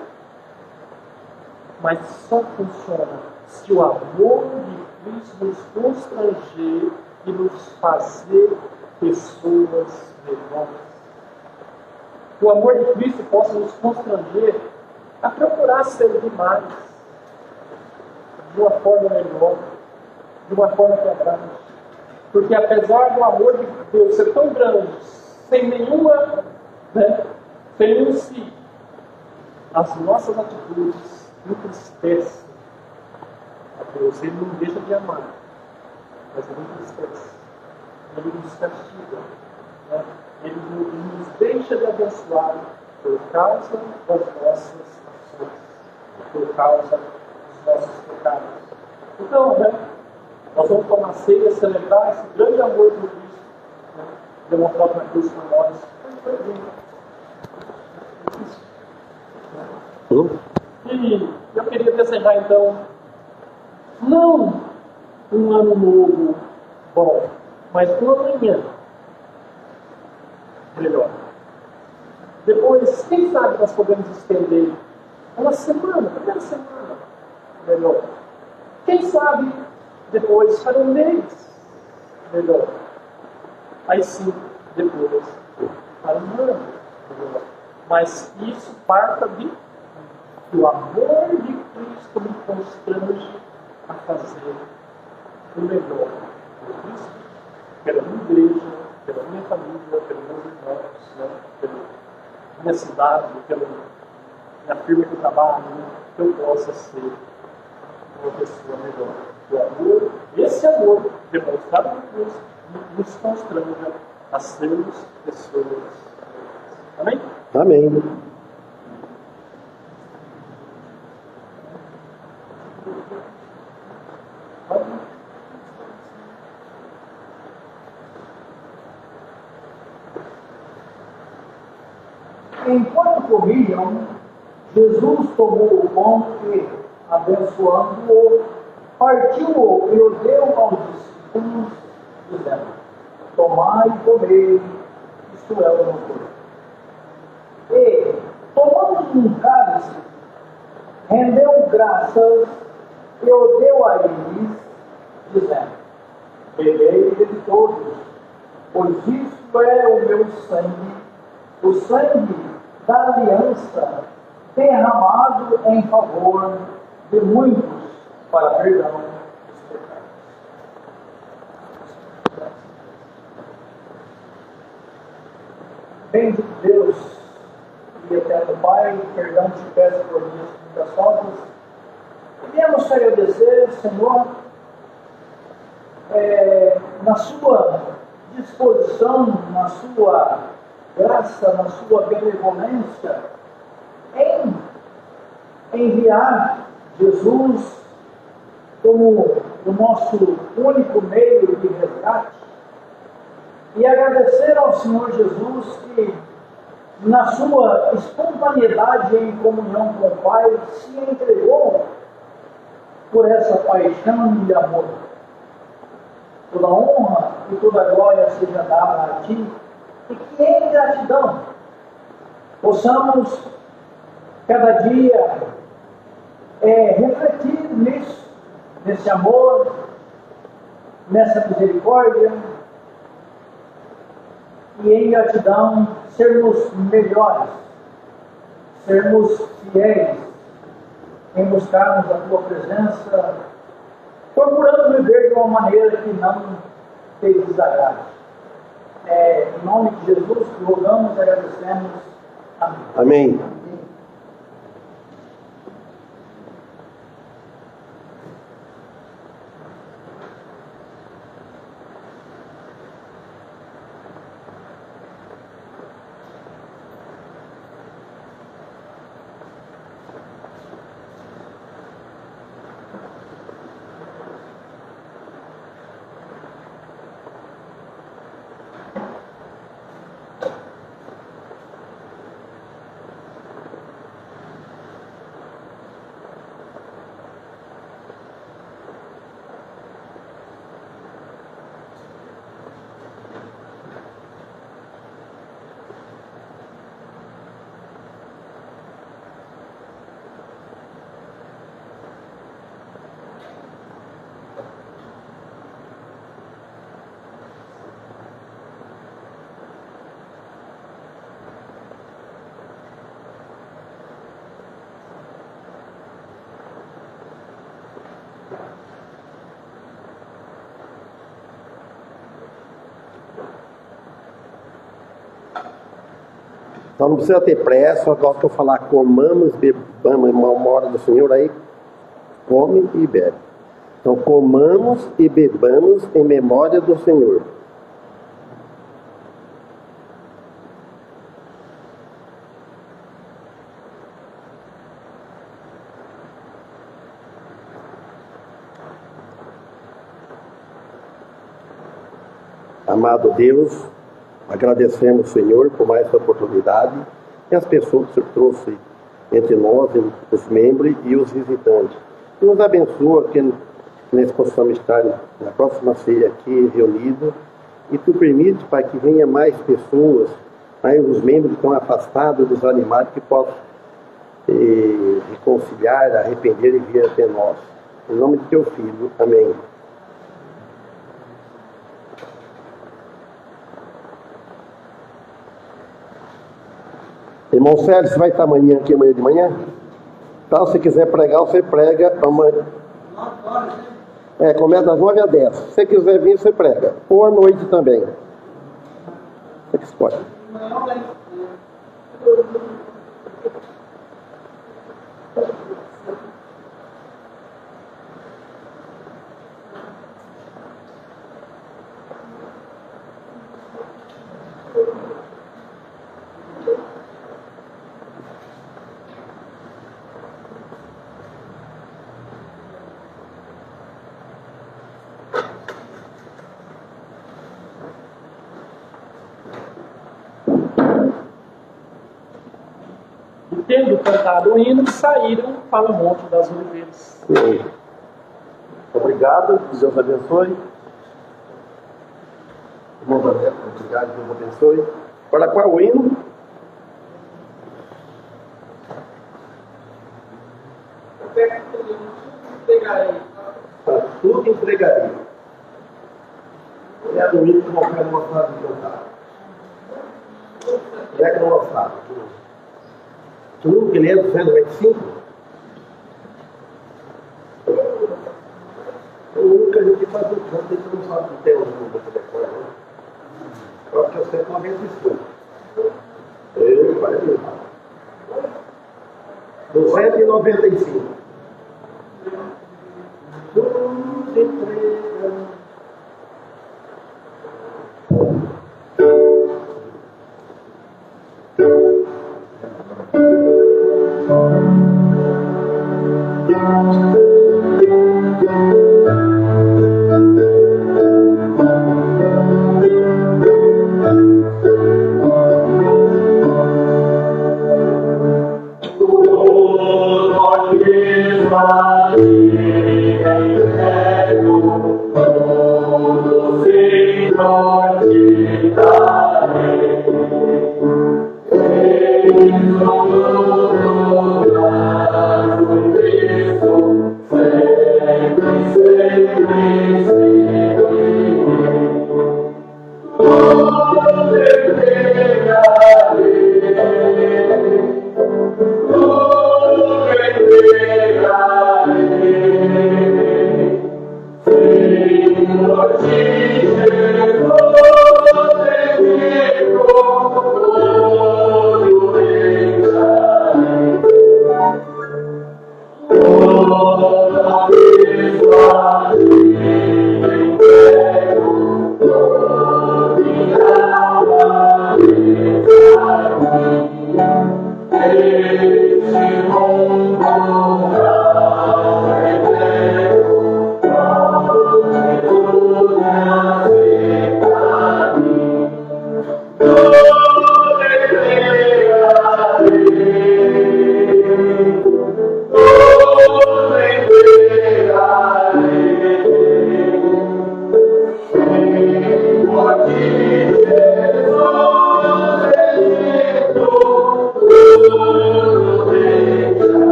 [SPEAKER 4] Mas só funciona se o amor de Cristo nos constranger e nos fazer pessoas melhores. Que o amor de Cristo possa nos constranger a procurar servir mais, de uma forma melhor, de uma forma que agrade. Porque apesar do amor de Deus ser tão grande, sem nenhuma, sem nenhum si, as nossas atitudes entristecem a Deus. Ele não deixa de amar, mas ele entristece. Ele nos castiga. Né? Ele nos deixa de abençoar por causa das nossas ações, por causa dos nossos pecados. Então, né, nós vamos tomar ceia, celebrar esse grande amor de Cristo, né, demonstrado na cruz por nós. E eu queria desejar, então, não um ano novo bom, mas um amanhã melhor. Depois, quem sabe nós podemos estender uma semana, primeira semana melhor. Quem sabe depois para um mês melhor. Aí sim, depois para um ano melhor. Mas isso parta do amor de Cristo me constrange a fazer o melhor por Cristo, pela minha igreja, pela minha família, pelos meus irmãos, né, pela minha cidade, pela minha firma que eu trabalho, que eu possa ser uma pessoa melhor. O amor, esse amor demonstrado por Cristo, nos constranja a sermos pessoas melhores. Amém?
[SPEAKER 1] Amém.
[SPEAKER 5] Enquanto comiam, Jesus tomou o pão e, abençoando-o, partiu-o e o deu aos discípulos, dizendo: tomai e comei, isto é o meu corpo. E, tomando um cálice, rendeu graças e o deu a eles, dizendo: bebei de todos, pois isto é o meu sangue, o sangue da aliança, derramado em favor de muitos para perdão dos pecados. Bendito Deus e eterno Pai, perdão te peço por minhas muitas faltas. E viemos te agradecer, Senhor, na sua disposição, na sua graça, na sua benevolência, em enviar Jesus como o nosso único meio de resgate, e agradecer ao Senhor Jesus que, na sua espontaneidade em comunhão com o Pai, se entregou por essa paixão e amor. Toda honra e toda glória seja dada a Ti, e que em gratidão possamos cada dia refletir nisso, nesse amor, nessa misericórdia, e em gratidão sermos melhores, sermos fiéis em buscarmos a Tua presença, procurando viver de uma maneira que não te desagrade. Em nome de Jesus, rogamos e agradecemos. Amém.
[SPEAKER 1] Amém. Então não precisa ter pressa, agora que eu falar comamos, bebamos, uma hora do Senhor, aí come e bebe. Então comamos e bebamos em memória do Senhor. Amado Deus, agradecemos, Senhor, por mais essa oportunidade e as pessoas que o Senhor trouxe entre nós, os membros e os visitantes. Nos abençoa que nós possamos estar na próxima ceia aqui reunidos e tu permite para que venha mais pessoas, aí os membros que estão afastados dos animais que possam reconciliar, arrepender e vir até nós. Em nome de teu Filho. Amém. Irmão Sérgio, você vai estar amanhã aqui, amanhã de manhã? Então, se quiser pregar, você prega amanhã. Começa das 9 às 10. Se você quiser vir, você prega. Ou à noite também. Você que escolhe.
[SPEAKER 4] Tendo cantado o hino, saíram para o Monte das Oliveiras.
[SPEAKER 1] Obrigado, Deus abençoe. Irmãos André, obrigado, Deus abençoe. Agora qual é o hino? Tudo entregarei. É do hino que não quero mostrar de cantar. É que não gostava. Tu que lê do 125? O único que a gente faz no canto, a gente não sabe que tem o número do telefone, né? Eu acho que é o 195. Vai ver. 295. Tudo entrega.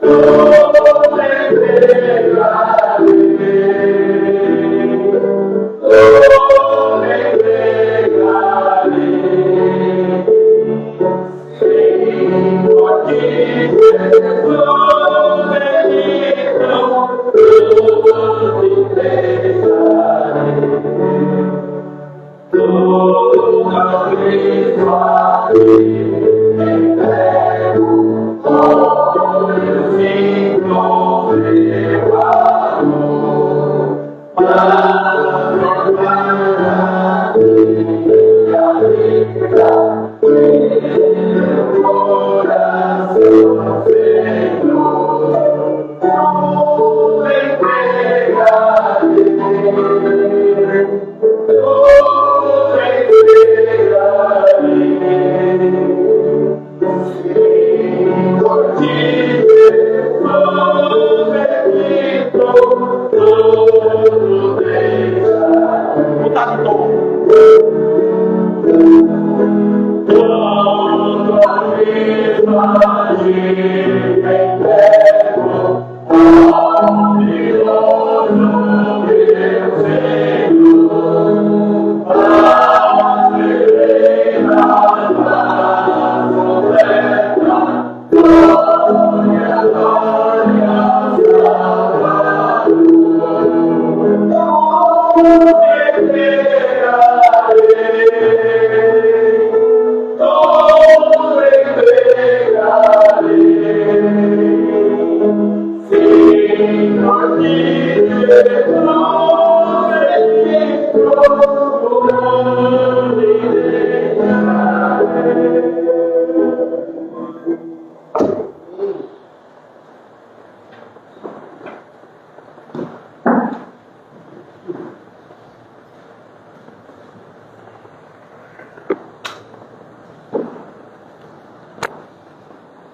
[SPEAKER 3] Oh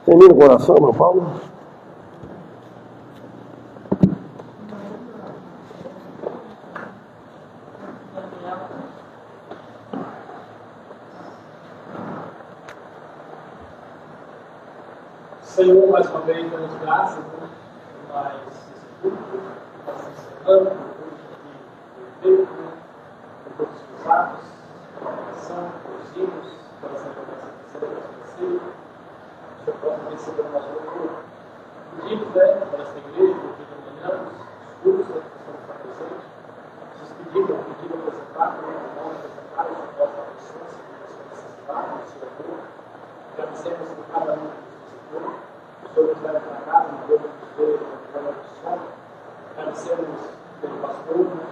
[SPEAKER 1] Termina o coração, meu Paulo.
[SPEAKER 4] Senhor, mais uma vez, damos graças, né? Mais esse culto, essa semana, o culto que foi feito, por todos os atos, a oração, os hinos, pela Santa Ceia, que o Senhor possa receber o nosso louvor. Pedimos, né, para esta igreja, no dia de amanhã, os cultos que estão estar presentes, vocês pediram apresentar, né, o nome apresentar, o Senhor possa abençoar, se a necessidade, o seu amor. Agradecemos por cada um que nos visitou. O Senhor nos leva para casa, no jogo dos dois, no programa do som. Agradecemos pelo pastor, né,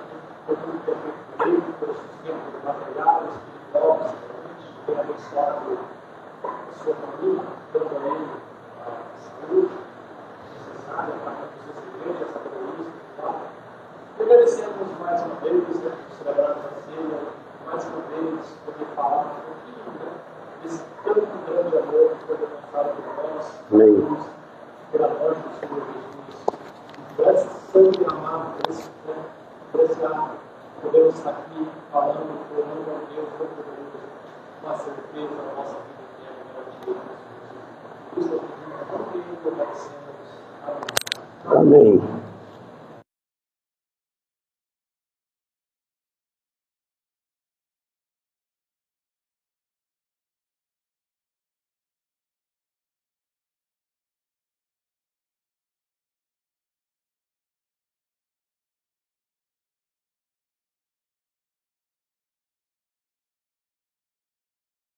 [SPEAKER 4] por tudo que é feito por ele, pelo sustento material, espiritual, psicológico, por abençoado a sua família, dando a ele a saúde necessária para conduzir essa igreja, essa sabedoria espiritual. E agradecemos mais uma vez, né, por celebrarmos a ceia, mais uma vez, poder falar um pouquinho, né, desse tão grande amor que foi demonstrado por nós, pela morte do Senhor Jesus. Por esse sangue amado, por esse ato, podemos estar aqui falando por nome de Deus Todo-Poderoso, com a certeza da nossa vida eterna, em nome de Jesus. Por isso, eu pedimos a Deus e agradecemos. Amém.
[SPEAKER 1] Amém.